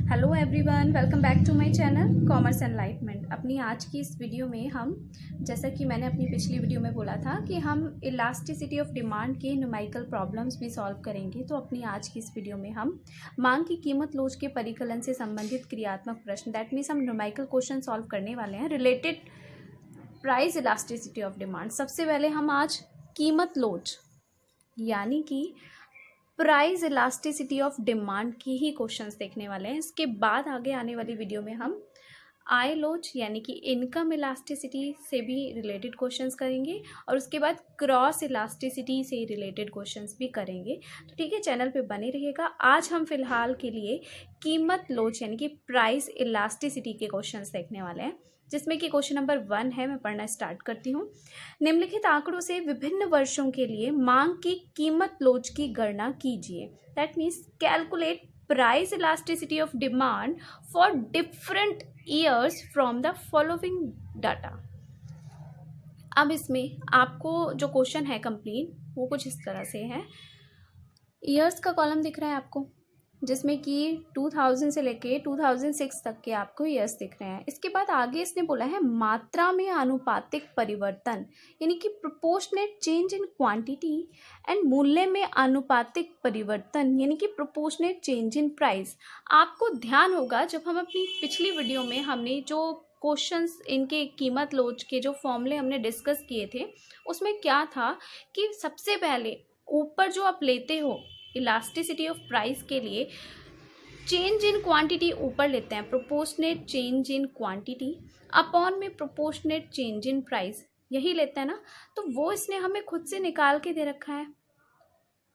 Hello everyone, welcome back to my channel commerce enlightenment. अपनी आज की इस वीडियो में हम, जैसा कि मैंने अपनी पिछली वीडियो में बोला था कि हम इलास्टिसिटी ऑफ डिमांड के न्यूमेरिकल प्रॉब्लम्स भी सॉल्व करेंगे, तो अपनी आज की इस वीडियो में हम मांग की कीमत लोच के परिकलन से संबंधित क्रियात्मक प्रश्न, दैट मीन्स हम न्यूमेरिकल क्वेश्चन सॉल्व करने वाले हैं related price elasticity of demand. सबसे पहले हम आज कीमत लोच यानी कि प्राइस इलास्टिसिटी ऑफ डिमांड की ही क्वेश्चंस देखने वाले हैं। इसके बाद आगे आने वाली वीडियो में हम आय लोच यानी कि इनकम इलास्टिसिटी से भी रिलेटेड क्वेश्चंस करेंगे और उसके बाद क्रॉस इलास्टिसिटी से रिलेटेड क्वेश्चंस भी करेंगे। तो ठीक है, चैनल पे बने रहिएगा। आज हम फिलहाल के लिए कीमत लोच यानी कि प्राइस इलास्टिसिटी के क्वेश्चंस देखने वाले हैं, जिसमें कि क्वेश्चन नंबर 1 है। मैं पढ़ना स्टार्ट करती हूँ। निम्नलिखित आंकड़ों से विभिन्न वर्षों के लिए मांग की कीमत लोच की गणना कीजिए। That means calculate price elasticity of demand for different years from the following data. अब इसमें आपको जो क्वेश्चन है कंप्लीट वो कुछ इस तरह से है। ईयर्स का कॉलम दिख रहा है आपको, जिसमें कि 2000 से लेके 2006 तक के आपको ईयर्स दिख रहे हैं। इसके बाद आगे इसने बोला है मात्रा में आनुपातिक परिवर्तन यानी कि proportionate change in quantity and मूल्य में आनुपातिक परिवर्तन यानी कि प्रोपोर्शनेट चेंज इन प्राइस। आपको ध्यान होगा जब हम अपनी पिछली वीडियो में हमने जो क्वेश्चंस इनके कीमत लोच के जो फॉर्मूले हमने डिस्कस किए थे, उसमें क्या था कि सबसे पहले ऊपर जो आप लेते हो इलास्टिसिटी ऑफ प्राइस के लिए चेंज इन क्वांटिटी ऊपर लेते हैं, proportionate change in quantity upon में प्रोपोर्शनेट चेंज इन प्राइस, यही लेते हैं ना। तो वो इसने हमें खुद से निकाल के दे रखा है,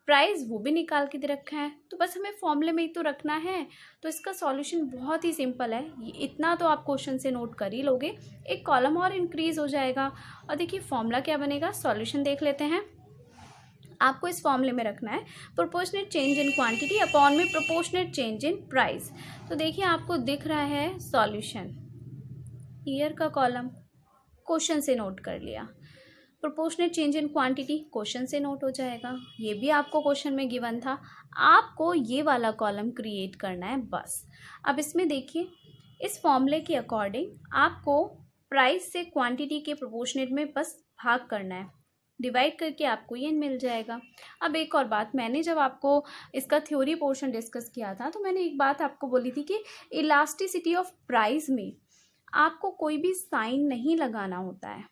प्राइस वो भी निकाल के दे रखा है, तो बस हमें फॉर्मूले में ही तो रखना है। तो इसका सॉल्यूशन बहुत ही सिंपल है, इतना तो आप क्वेश्चन से नोट कर ही लोगे। एक कॉलम और इंक्रीज हो जाएगा और देखिए फॉर्मूला क्या बनेगा, सॉल्यूशन देख लेते हैं। आपको इस फॉर्मूले में रखना है proportionate change in quantity upon में प्रोपोर्शनेट चेंज इन प्राइस। तो देखिए आपको दिख रहा है सॉल्यूशन, ईयर का कॉलम क्वेश्चन से नोट कर लिया, proportionate change in quantity question से नोट हो जाएगा, ये भी आपको क्वेश्चन में गिवन था। आपको ये वाला कॉलम क्रिएट करना है बस। अब इसमें देखिए इस फॉर्मूले के अकॉर्डिंग आपको प्राइस से क्वांटिटी के प्रोपोर्शनेट में बस भाग करना है, डिवाइड करके आपको ये मिल जाएगा। अब एक और बात, मैंने जब आपको इसका थ्योरी पोर्शन डिस्कस किया था तो मैंने एक बात आपको बोली थी कि इलास्टिसिटी ऑफ प्राइस में आपको कोई भी साइन नहीं लगाना होता है,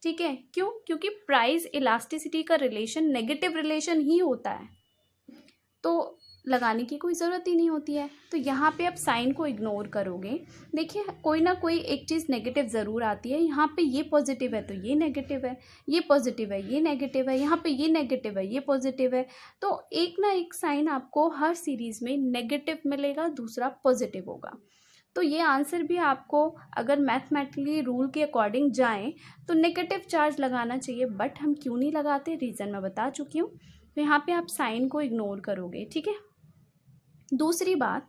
ठीक है। क्यों? क्योंकि प्राइस इलास्टिसिटी का रिलेशन नेगेटिव रिलेशन ही होता है, तो लगाने की कोई ज़रूरत ही नहीं होती है। तो यहाँ पे आप साइन को इग्नोर करोगे, देखिए कोई ना कोई एक चीज़ नेगेटिव ज़रूर आती है। यहाँ पे ये पॉजिटिव है तो ये नेगेटिव है, ये पॉजिटिव है ये नेगेटिव है, यहाँ पे ये नेगेटिव है ये पॉजिटिव है। तो एक ना एक साइन आपको हर सीरीज़ में नेगेटिव मिलेगा, दूसरा पॉजिटिव होगा। तो ये आंसर भी आपको अगर मैथमेटिकली रूल के अकॉर्डिंग जाएँ तो नेगेटिव चार्ज लगाना चाहिए, बट हम क्यों नहीं लगाते, रीज़न मैं बता चुकी हूँ। तो यहाँ पे आप साइन को इग्नोर करोगे, ठीक है। दूसरी बात,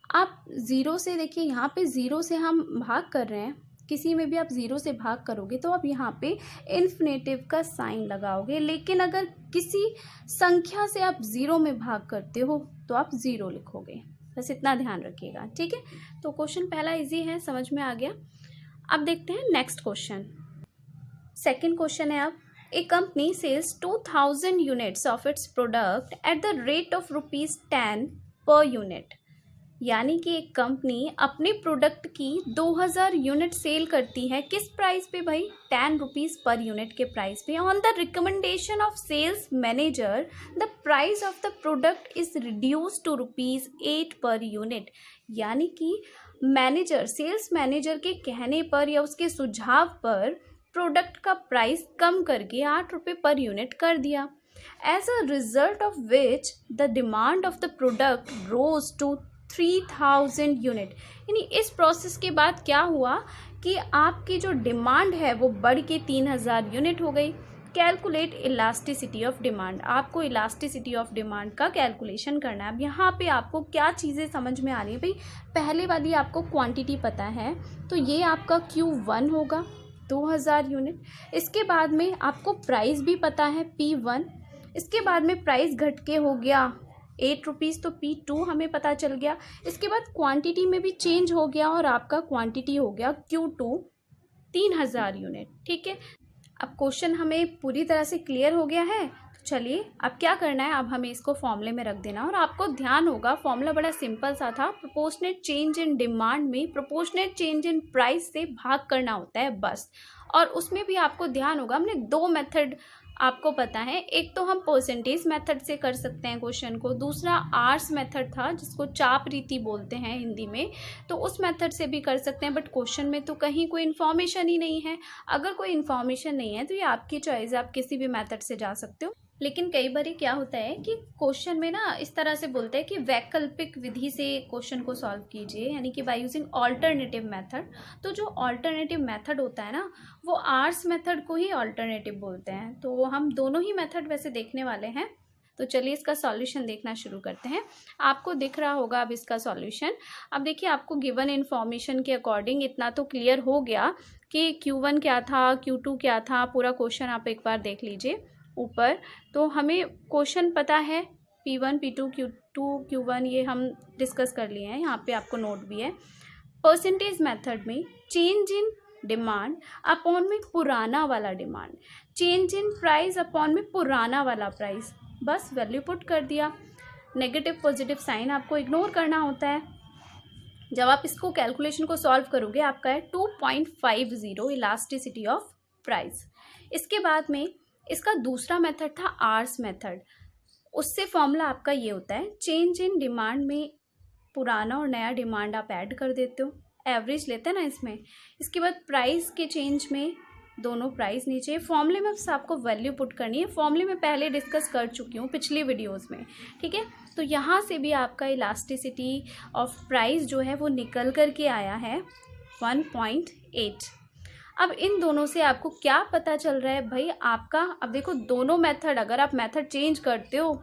आप ज़ीरो से देखिए, यहाँ पे ज़ीरो से हम भाग कर रहे हैं, किसी में भी आप ज़ीरो से भाग करोगे तो आप यहाँ पे इन्फिनेटिव का साइन लगाओगे, लेकिन अगर किसी संख्या से आप ज़ीरो में भाग करते हो तो आप ज़ीरो लिखोगे, बस इतना ध्यान रखिएगा, ठीक है। तो क्वेश्चन पहला इजी है, समझ में आ गया। अब देखते हैं नेक्स्ट क्वेश्चन। सेकेंड क्वेश्चन है, अब A company sells 2000 units of its product at the rate of ₹10 per unit। यानी कि एक कंपनी अपने प्रोडक्ट की 2000 यूनिट सेल करती है, किस प्राइस पे भाई, ₹10 पर यूनिट के प्राइस पे। On the recommendation of sales manager the price of the product is reduce to ₹8 per unit. यानी कि मैनेजर, सेल्स मैनेजर के कहने पर या उसके सुझाव पर प्रोडक्ट का प्राइस कम करके ₹8 पर यूनिट कर दिया। As a result of which the demand of the product rose to 3000 unit. यानी इस प्रोसेस के बाद क्या हुआ कि आपकी जो डिमांड है वो बढ़ के 3000 यूनिट हो गई। कैलकुलेट इलास्टिसिटी ऑफ डिमांड, आपको इलास्टिसिटी ऑफ डिमांड का कैलकुलेशन करना है। अब यहाँ पे आपको क्या चीज़ें समझ में आ रही है भाई, पहले वाली आपको क्वांटिटी पता है तो ये आपका Q1 होगा 2000 यूनिट। इसके बाद में आपको प्राइस भी पता है P1, इसके बाद में प्राइस घट के हो गया ₹8 तो P2 हमें पता चल गया। इसके बाद क्वांटिटी में भी चेंज हो गया और आपका क्वांटिटी हो गया Q2 3000 यूनिट। ठीक है, अब क्वेश्चन हमें पूरी तरह से क्लियर हो गया है। तो चलिए अब क्या करना है, अब हमें इसको फॉर्मूले में रख देना और आपको ध्यान होगा फॉर्मूला बड़ा सिंपल सा था। प्रोपोर्शनेट चेंज इन डिमांड में प्रोपोर्शनेट चेंज इन प्राइस से भाग करना होता है बस। और उसमें भी आपको ध्यान होगा हमने दो मेथड आपको पता है, एक तो हम परसेंटेज मेथड से कर सकते हैं क्वेश्चन को, दूसरा आर्स मेथड था जिसको चाप रीति बोलते हैं हिंदी में, तो उस मेथड से भी कर सकते हैं। बट क्वेश्चन में तो कहीं कोई इन्फॉर्मेशन ही नहीं है। अगर कोई इन्फॉर्मेशन नहीं है तो ये आपकी चॉइस है, आप किसी भी मेथड से जा सकते हो। लेकिन कई बार क्या होता है कि क्वेश्चन में ना इस तरह से बोलते हैं कि वैकल्पिक विधि से क्वेश्चन को सॉल्व कीजिए, यानी कि बाय यूजिंग ऑल्टरनेटिव मेथड। तो जो ऑल्टरनेटिव मेथड होता है ना, वो आर्स मेथड को ही ऑल्टरनेटिव बोलते हैं। तो हम दोनों ही मेथड वैसे देखने वाले हैं। तो चलिए इसका सॉल्यूशन देखना शुरू करते हैं। आपको दिख रहा होगा अब इसका सॉल्यूशन। अब देखिए आपको गिवन इन्फॉर्मेशन के अकॉर्डिंग इतना तो क्लियर हो गया कि Q1 क्या था, Q2 क्या था, पूरा क्वेश्चन आप एक बार देख लीजिए ऊपर। तो हमें क्वेश्चन पता है P1 P2 Q2 Q1, ये हम डिस्कस कर लिए हैं, यहाँ पे आपको नोट भी है। परसेंटेज मेथड में चेंज इन डिमांड अपॉन में पुराना वाला demand, change in price upon में पुराना वाला प्राइस, बस वैल्यू पुट कर दिया। नेगेटिव पॉजिटिव साइन आपको इग्नोर करना होता है। जब आप इसको कैलकुलेशन को सॉल्व करोगे आपका है 2.50 इलास्टिसिटी ऑफ प्राइस। इसके बाद में इसका दूसरा मेथड था आर्स मेथड। उससे फॉर्मूला आपका ये होता है, चेंज इन डिमांड में पुराना और नया डिमांड आप ऐड कर देते हो, एवरेज लेते हैं ना इसमें। इसके बाद प्राइस के चेंज में दोनों प्राइस नीचे, फॉर्मूले में बस आपको वैल्यू पुट करनी है। फॉर्मूले में पहले डिस्कस कर चुकी हूँ पिछली वीडियोस में, ठीक है। तो यहाँ से भी आपका इलास्टिसिटी ऑफ प्राइस जो है वो निकल कर के आया है 1.8। अब इन दोनों से आपको क्या पता चल रहा है भाई आपका, अब देखो दोनों मेथड, अगर आप मेथड चेंज करते हो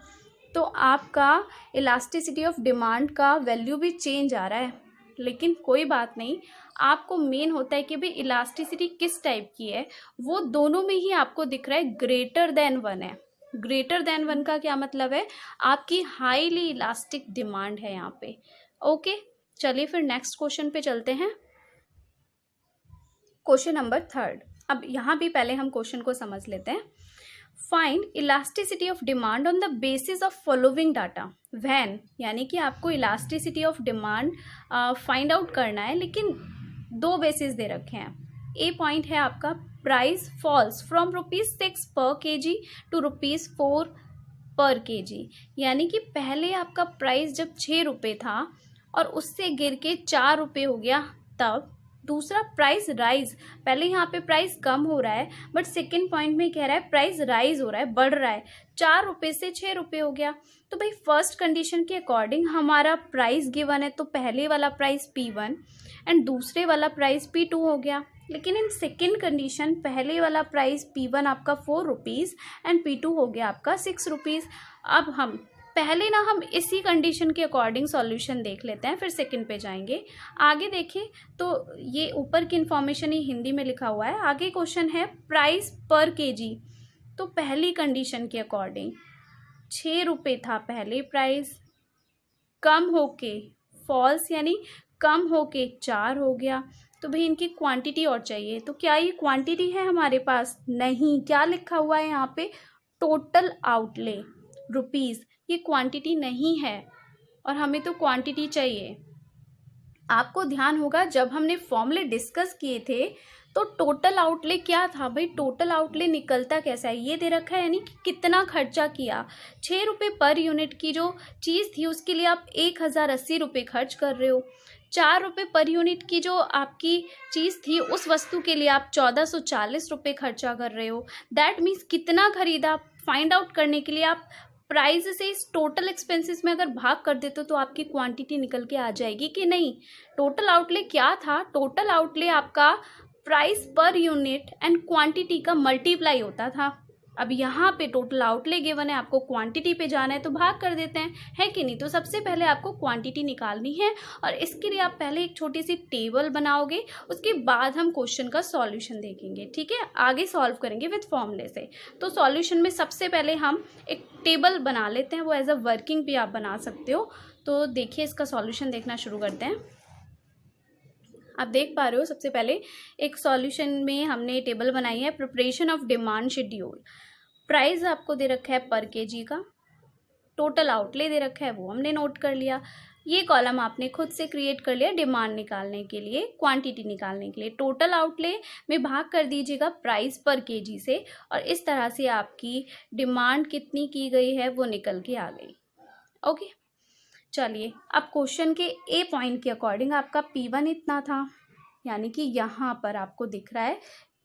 तो आपका इलास्टिसिटी ऑफ डिमांड का वैल्यू भी चेंज आ रहा है। लेकिन कोई बात नहीं, आपको मेन होता है कि भाई इलास्टिसिटी किस टाइप की है, वो दोनों में ही आपको दिख रहा है ग्रेटर देन 1 है। ग्रेटर देन 1 का क्या मतलब है, आपकी हाईली इलास्टिक डिमांड है यहाँ पे। ओके, चलिए फिर नेक्स्ट क्वेश्चन पे चलते हैं। Question number 3। अब यहाँ भी पहले हम क्वेश्चन को समझ लेते हैं। Find elasticity of demand on the basis of following data when, यानी कि आपको elasticity of demand find out करना है, लेकिन दो बेसिस दे रखे हैं। ए पॉइंट है आपका प्राइस फॉल्स फ्रॉम ₹6 पर kg टू ₹4 पर kg, यानी कि पहले आपका प्राइस जब ₹6 था और उससे गिर के ₹4 हो गया तब। दूसरा प्राइस राइज, पहले यहाँ पे प्राइस कम हो रहा है बट सेकंड पॉइंट में कह रहा है प्राइस राइज हो रहा है, बढ़ रहा है, ₹4 से ₹6 हो गया। तो भाई फर्स्ट कंडीशन के अकॉर्डिंग हमारा प्राइस गिवन है, तो पहले वाला प्राइस P1 एंड दूसरे वाला प्राइस P2 हो गया। लेकिन इन सेकेंड कंडीशन पहले वाला प्राइस P1 आपका ₹4 एंड P2 हो गया आपका ₹6। अब हम पहले ना हम इसी कंडीशन के अकॉर्डिंग सॉल्यूशन देख लेते हैं, फिर सेकंड पे जाएंगे। आगे देखें तो ये ऊपर की इन्फॉर्मेशन ही हिंदी में लिखा हुआ है। आगे क्वेश्चन है प्राइस पर kg, तो पहली कंडीशन के अकॉर्डिंग ₹6 था पहले प्राइस, कम होके फॉल्स यानी कम होके 4 हो गया। तो भाई इनकी क्वांटिटी और चाहिए, तो क्या ये क्वांटिटी है हमारे पास? नहीं। क्या लिखा हुआ है यहाँ पे? टोटल आउटले रुपीज़, ये क्वांटिटी नहीं है और हमें तो क्वांटिटी चाहिए। आपको ध्यान होगा जब हमने फॉर्मूले डिस्कस किए थे तो टोटल आउटले क्या था भाई, टोटल आउटले निकलता कैसा है, ये दे रखा है, यानी कि कितना खर्चा किया। ₹6 पर यूनिट की जो चीज़ थी उसके लिए आप ₹1080 खर्च कर रहे हो। ₹4 पर यूनिट की जो आपकी चीज़ थी उस वस्तु के लिए आप ₹1440 खर्चा कर रहे हो। दैट मीन्स कितना खरीदा फाइंड आउट करने के लिए आप प्राइस से इस टोटल एक्सपेंसेस में अगर भाग कर देते हो तो आपकी क्वांटिटी निकल के आ जाएगी कि नहीं। टोटल आउटले क्या था? टोटल आउटले आपका price per unit and quantity का मल्टीप्लाई होता था। अब यहाँ पे टोटल आउटले गिवन है, आपको क्वांटिटी पे जाना है तो भाग कर देते हैं, है कि नहीं। तो सबसे पहले आपको क्वांटिटी निकालनी है और इसके लिए आप पहले एक छोटी सी टेबल बनाओगे, उसके बाद हम क्वेश्चन का सॉल्यूशन देखेंगे, ठीक है। आगे सॉल्व करेंगे विथ फॉर्मूले से। तो सॉल्यूशन में सबसे पहले हम एक टेबल बना लेते हैं, वो एज अ वर्किंग भी आप बना सकते हो। तो देखिए इसका सॉल्यूशन देखना शुरू करते हैं। आप देख पा रहे हो सबसे पहले एक सॉल्यूशन में हमने टेबल बनाई है, preparation of demand schedule. Price आपको दे रखा है पर केजी का, टोटल आउटले दे रखा है वो हमने नोट कर लिया। ये कॉलम आपने खुद से क्रिएट कर लिया डिमांड निकालने के लिए, क्वांटिटी निकालने के लिए। टोटल आउटले में भाग कर दीजिएगा प्राइस पर केजी से और इस तरह से आपकी डिमांड कितनी की गई है वो निकल के आ गई। ओके, चलिए अब क्वेश्चन के ए पॉइंट के अकॉर्डिंग आपका P1 इतना था, यानी कि यहाँ पर आपको दिख रहा है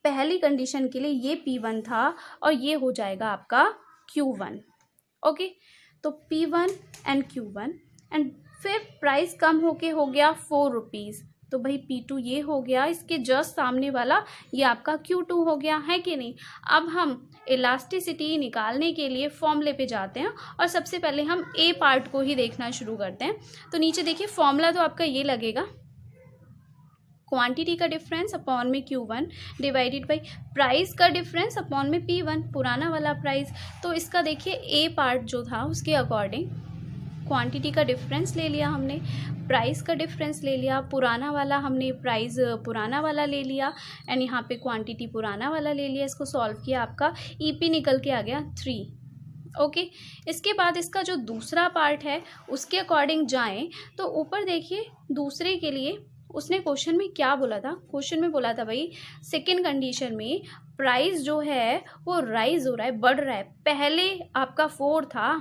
पहली कंडीशन के लिए ये P1 था और ये हो जाएगा आपका Q1। ओके, तो P1 एंड Q1 एंड फिर प्राइस कम होके हो गया 4 रुपीज़, तो भाई P2 ये हो गया, इसके जस्ट सामने वाला ये आपका Q2 हो गया, है कि नहीं। अब हम इलास्टिसिटी निकालने के लिए फॉर्मूले पे जाते हैं और सबसे पहले हम ए पार्ट को ही देखना शुरू करते हैं। तो नीचे देखिए फॉर्मूला तो आपका ये लगेगा, क्वांटिटी का डिफरेंस अपॉन में Q1 डिवाइडेड बाई प्राइस का डिफरेंस अपॉन में P1, पुराना वाला प्राइस। तो इसका देखिए ए पार्ट जो था उसके अकॉर्डिंग क्वांटिटी का डिफरेंस ले लिया हमने, प्राइस का डिफरेंस ले लिया, पुराना वाला हमने प्राइस पुराना वाला ले लिया एंड यहाँ पे क्वांटिटी पुराना वाला ले लिया। इसको सॉल्व किया, आपका EP निकल के आ गया 3। ओके, इसके बाद इसका जो दूसरा पार्ट है उसके अकॉर्डिंग जाएं तो ऊपर देखिए दूसरे के लिए उसने क्वेश्चन में क्या बोला था। क्वेश्चन में बोला था भाई सेकेंड कंडीशन में प्राइस जो है वो राइज हो रहा है, बढ़ रहा है। पहले आपका 4 था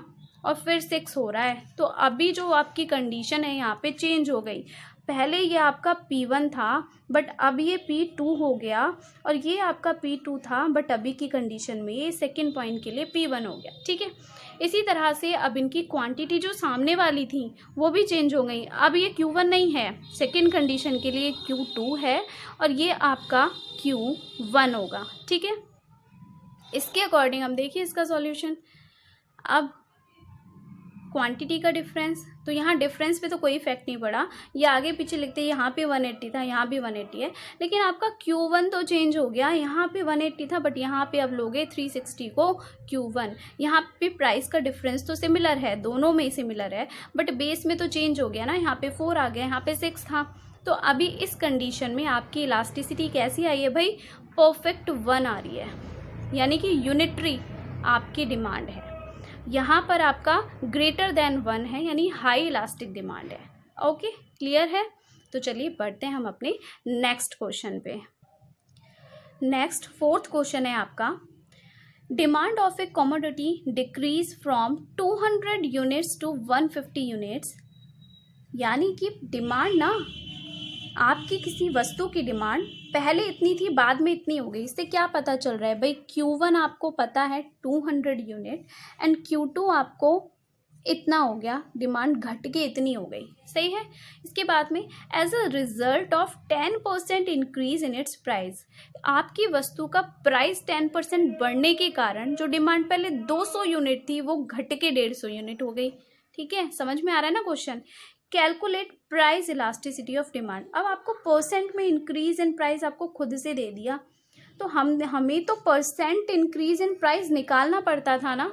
और फिर 6 हो रहा है, तो अभी जो आपकी कंडीशन है यहाँ पे चेंज हो गई। पहले ये आपका P1 था बट अब ये P2 हो गया और ये आपका P2 था बट अभी की कंडीशन में ये सेकंड पॉइंट के लिए P1 हो गया, ठीक है। इसी तरह से अब इनकी क्वांटिटी जो सामने वाली थी वो भी चेंज हो गई। अब ये Q1 नहीं है, सेकंड कंडीशन के लिए Q2 है और ये आपका Q1 होगा, ठीक है। इसके अकॉर्डिंग हम देखिए इसका सॉल्यूशन। अब क्वांटिटी का डिफरेंस, तो यहाँ डिफरेंस पे तो कोई इफेक्ट नहीं पड़ा, ये आगे पीछे लिखते हैं, यहाँ पे 180 था, यहाँ भी 180 है, लेकिन आपका Q1 तो चेंज हो गया। यहाँ पे 180 था बट यहाँ पे अब लोगे 360 को Q1। यहाँ पे प्राइस का डिफरेंस तो सिमिलर है, दोनों में सिमिलर है, बट बेस में तो चेंज हो गया ना, यहाँ पे 4 आ गया, यहाँ पे 6 था। तो अभी इस कंडीशन में आपकी इलास्टिसिटी कैसी आई है भाई, परफेक्ट 1 आ रही है, यानी कि यूनिटरी आपकी डिमांड है। यहाँ पर आपका ग्रेटर देन 1 है, यानी हाई इलास्टिक डिमांड है। ओके, क्लियर है। तो चलिए बढ़ते हैं हम अपने नेक्स्ट क्वेश्चन पे। नेक्स्ट 4th क्वेश्चन है आपका, demand of a commodity decrease from 200 units to 150 units. यानी कि डिमांड ना, आपकी किसी वस्तु की डिमांड पहले इतनी थी बाद में इतनी हो गई। इससे क्या पता चल रहा है भाई, Q1 आपको पता है 200 यूनिट एंड Q2 आपको इतना हो गया, डिमांड घट के इतनी हो गई, सही है। इसके बाद में as a result of 10% increase in its price, आपकी वस्तु का प्राइस 10% बढ़ने के कारण जो डिमांड पहले 200 यूनिट थी वो घट के 150 यूनिट हो गई, ठीक है। समझ में आ रहा है ना question. Calculate price elasticity of demand. अब आपको परसेंट में इंक्रीज इन प्राइस आपको खुद से दे दिया, तो हमें तो परसेंट इंक्रीज इन प्राइस निकालना पड़ता था ना।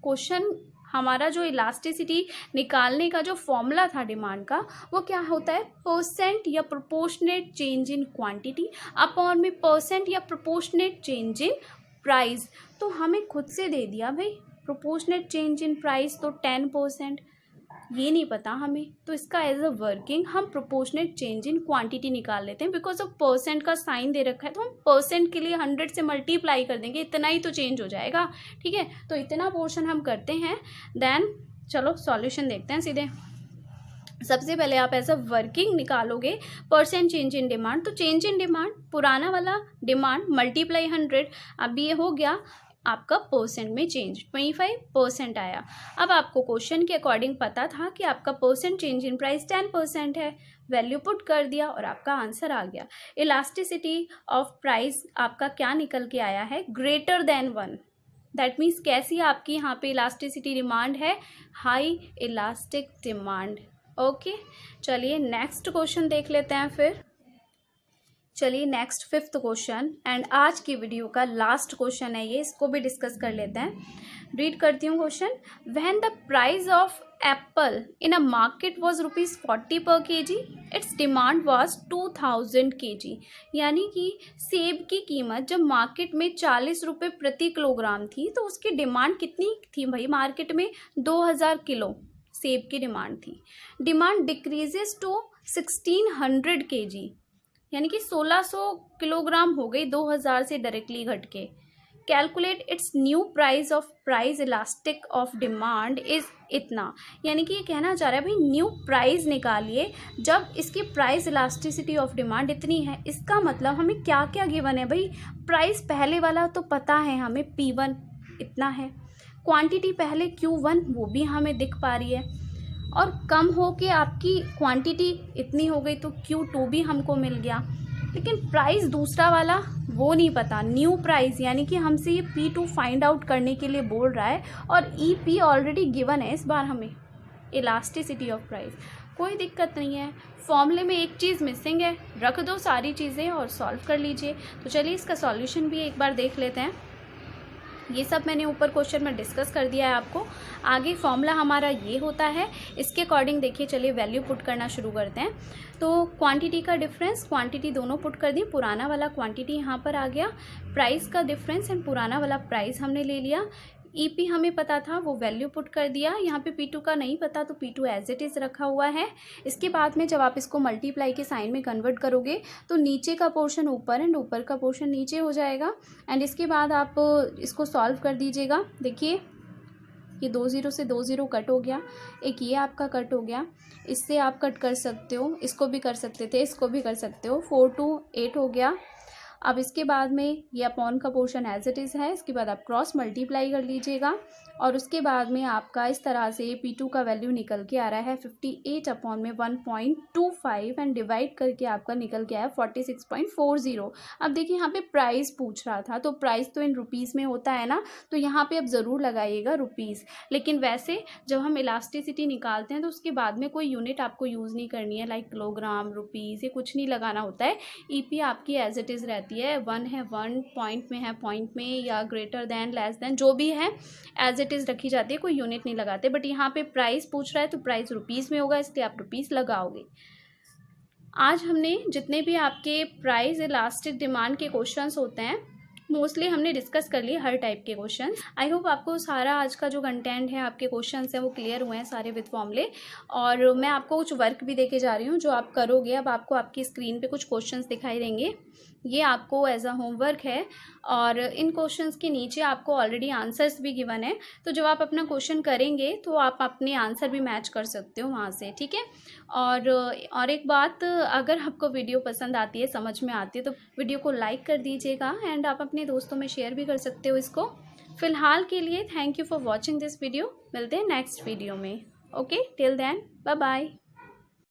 क्वेश्चन हमारा जो इलास्टिसिटी निकालने का जो फॉर्मूला था डिमांड का, वो क्या होता है, परसेंट या proportionate change in quantity upon में परसेंट या प्रोपोर्शनेट चेंज इन प्राइस। तो हमें खुद से दे दिया भाई प्रोपोर्शनेट चेंज इन प्राइस तो 10%, ये नहीं पता हमें, तो इसका एज अ वर्किंग हम प्रोपोर्शनेट चेंज इन क्वांटिटी निकाल लेते हैं। बिकॉज ऑफ परसेंट का साइन दे रखा है तो हम परसेंट के लिए 100 से मल्टीप्लाई कर देंगे, इतना ही तो चेंज हो जाएगा, ठीक है। तो इतना पोर्शन हम करते हैं, देन चलो सॉल्यूशन देखते हैं सीधे। सबसे पहले आप ऐसा वर्किंग निकालोगे परसेंट चेंज इन डिमांड, तो चेंज इन डिमांड पुराना वाला डिमांड मल्टीप्लाई 100, अब ये हो गया आपका परसेंट में चेंज 25% आया। अब आपको क्वेश्चन के अकॉर्डिंग पता था कि आपका परसेंट चेंज इन प्राइस 10% है, वैल्यू पुट कर दिया और आपका आंसर आ गया। इलास्टिसिटी ऑफ प्राइस आपका क्या निकल के आया है, ग्रेटर देन 1, दैट मीन्स कैसी आपकी यहाँ पे इलास्टिसिटी डिमांड है, हाई इलास्टिक डिमांड। ओके, चलिए नेक्स्ट क्वेश्चन देख लेते हैं फिर। चलिए नेक्स्ट 5th क्वेश्चन एंड आज की वीडियो का लास्ट क्वेश्चन है ये, इसको भी डिस्कस कर लेते हैं। रीड करती हूँ question. When the price of apple in a market was ₹40 पर kg, it's demand was 2000 kg। यानी कि सेब की कीमत जब मार्केट में 40 रुपये प्रति किलोग्राम थी तो उसकी डिमांड कितनी थी भाई? मार्केट में 2000 किलो सेब की डिमांड थी। डिमांड डिक्रीजेस टू 1600 kg, यानी कि 1600 किलोग्राम हो गई 2000 से डायरेक्टली घट के। Calculate its new price of price elastic of demand is इतना, यानी कि ये कहना चाह रहा है भाई न्यू प्राइस निकालिए जब इसकी प्राइस इलास्टिसिटी ऑफ डिमांड इतनी है। इसका मतलब हमें क्या क्या गिवन है भाई? प्राइस पहले वाला तो पता है हमें, P1 इतना है। क्वांटिटी पहले Q1 वो भी हमें दिख पा रही है, और कम हो के आपकी क्वांटिटी इतनी हो गई तो Q2 भी हमको मिल गया। लेकिन प्राइस दूसरा वाला वो नहीं पता, न्यू प्राइस, यानी कि हमसे ये P2 फाइंड आउट करने के लिए बोल रहा है, और EP ऑलरेडी गिवन है इस बार हमें, इलास्टिसिटी ऑफ प्राइस। कोई दिक्कत नहीं है, फॉर्मूले में एक चीज़ मिसिंग है, रख दो सारी चीज़ें और सॉल्व कर लीजिए। तो चलिए इसका सॉल्यूशन भी एक बार देख लेते हैं। ये सब मैंने ऊपर क्वेश्चन में डिस्कस कर दिया है आपको। आगे फॉर्मूला हमारा ये होता है, इसके अकॉर्डिंग देखिए, चलिए वैल्यू पुट करना शुरू करते हैं। तो क्वांटिटी का डिफरेंस, क्वांटिटी दोनों पुट कर दी, पुराना वाला क्वांटिटी यहाँ पर आ गया, प्राइस का डिफरेंस एंड पुराना वाला प्राइस हमने ले लिया। EP हमें पता था वो वैल्यू पुट कर दिया। यहाँ पे P2 का नहीं पता तो P2 एज इट इज़ रखा हुआ है। इसके बाद में जब आप इसको मल्टीप्लाई के साइन में कन्वर्ट करोगे तो नीचे का पोर्शन ऊपर एंड ऊपर का पोर्शन नीचे हो जाएगा। एंड इसके बाद आप इसको सॉल्व कर दीजिएगा। देखिए ये 2 0 से 2 0 कट हो गया, एक ये आपका कट हो गया, इससे आप कट कर सकते हो, इसको भी कर सकते थे, इसको भी कर सकते हो। 4 2 8 हो गया। अब इसके बाद में ये अपॉन का पोर्शन एज इट इज़ है, इसके बाद आप क्रॉस मल्टीप्लाई कर लीजिएगा, और उसके बाद में आपका इस तरह से P2 का वैल्यू निकल के आ रहा है 58 अपॉन में 1.25 एंड डिवाइड करके आपका निकल के आया 46.40। अब देखिए यहाँ पे प्राइस पूछ रहा था, तो प्राइस तो इन रुपीज़ में होता है ना, तो यहाँ पे अब ज़रूर लगाइएगा रुपीज़। लेकिन वैसे जब हम इलास्टिसिटी निकालते हैं तो उसके बाद में कोई यूनिट आपको यूज़ नहीं करनी है, लाइक किलोग्राम, रुपीज़, ये कुछ नहीं लगाना होता है। EP आपकी एज इट इज़ रहती है, 1 है 1, पॉइंट में है पॉइंट में, या ग्रेटर देन, लेस देन, जो भी है एज इट इज़ रखी जाती है, कोई यूनिट नहीं लगाते। बट यहाँ पे प्राइस पूछ रहा है तो प्राइस रुपीज़ में होगा, इसलिए आप रुपीज़ लगाओगे। आज हमने जितने भी आपके प्राइस इलास्टिक डिमांड के क्वेश्चंस होते हैं मोस्टली हमने डिस्कस कर लिए, हर टाइप के क्वेश्चन। आई होप आपको सारा आज का जो कंटेंट है, आपके क्वेश्चंस हैं वो क्लियर हुए हैं सारे विद फॉर्मूले। और मैं आपको कुछ वर्क भी देके जा रही हूँ जो आप करोगे। अब आपको आपकी स्क्रीन पे कुछ क्वेश्चंस दिखाई देंगे, ये आपको एज अ होमवर्क है, और इन क्वेश्चंस के नीचे आपको ऑलरेडी आंसर्स भी गिवन है, तो जब आप अपना क्वेश्चन करेंगे तो आप अपने आंसर भी मैच कर सकते हो वहाँ से, ठीक है। और एक बात, अगर आपको वीडियो पसंद आती है, समझ में आती है, तो वीडियो को लाइक कर दीजिएगा एंड आप अपने दोस्तों में शेयर भी कर सकते हो इसको। फिलहाल के लिए thank you for watching this video, मिलते हैं नेक्स्ट वीडियो में। Okay, till then bye bye.